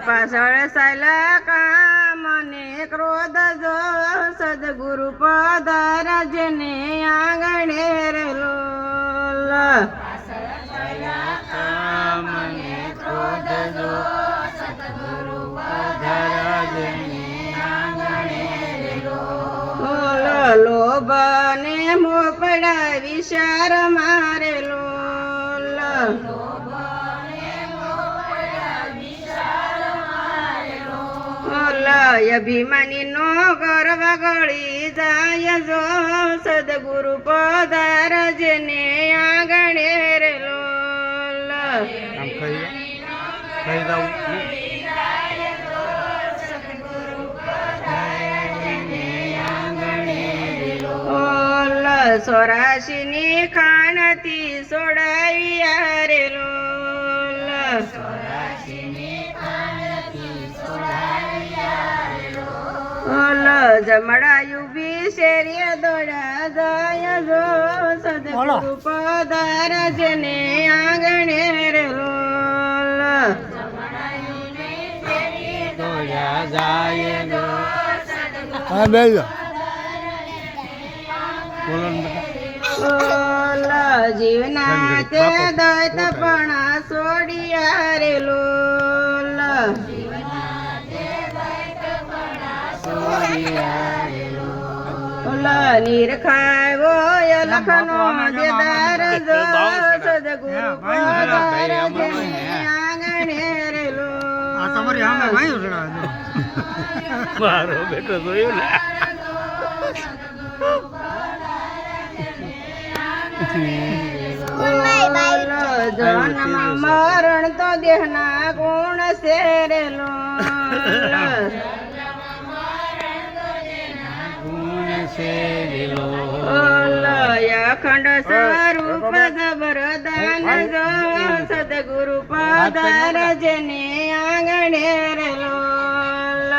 પાછળ સાયલા કામ ને ક્રોધ જો સદગુરુ પધારા જેને આંગણે રે લોલ કામ ને ક્રોધ જો સદગુરુ પધારા જેને આંગણે રે લોલ લોભ ને મોપડા વિચાર મારે લોલ અભિમાની નો ગર્વ ગળી જાય જો સદગુરુ પધારા જેને આંગણે રે લોલ આમ કહી દઉં ઓલ 84 ની ખાણથી સોડાવી રે લોલ ઓલ જમડાયું બી શેરીએ દોડા જાય જો સદગુરુ પધારા જેને આંગણે રે લોલ દોડ્યા જાય જો હા બેજો બોલો ને બેટા ઓલ જીવના તે દૈતપણા છોડ્યા રે લોલ ઓલા નિરખાવો લખનો દેદાર જો સદગુરુ પધારા જેને આંગણે રે લોલ આ તમારી સામે ભાઈ ઉડડા મારો બેટો જોયું ને જન્મ મરણ તો દેહના ગુણ છે રે લોલ ગુણ છે રેલો અખંડ સ્વરૂપ જબરદાન જો સદગુરુ પધારા જેને આંગણે રે લોલ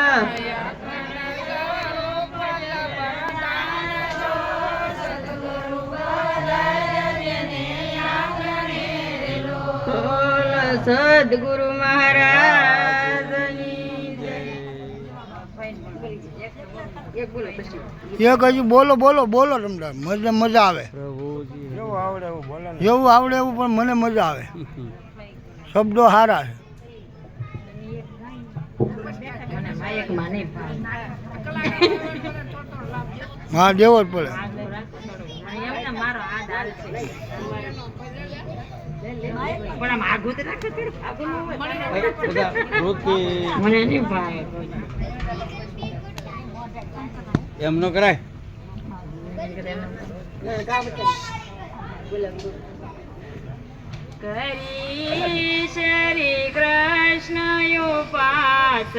સદગુરુ મહારાજની જય એક હજુ બોલો બોલો બોલો રમતા મજા આવે પ્રભુજી જેવું આવડે એવું પણ મને મજા આવે શબ્દો સારા છે હા દેવો જ પડે એમ નો કરાય કરી શ્રી કૃષ્ણ ઉપાસના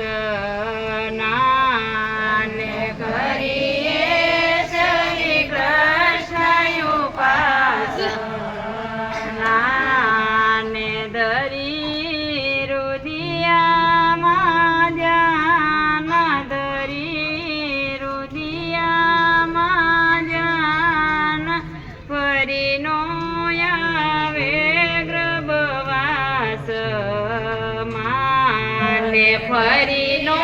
ને કરી શ્રી કૃષ્ણ ઉપાસના ને દરી રુદિયામાં ધ્યાન દરી રુદિયામાં ધ્યાન ફરીનો આવે ગ્રભવાસ માને ફરીનો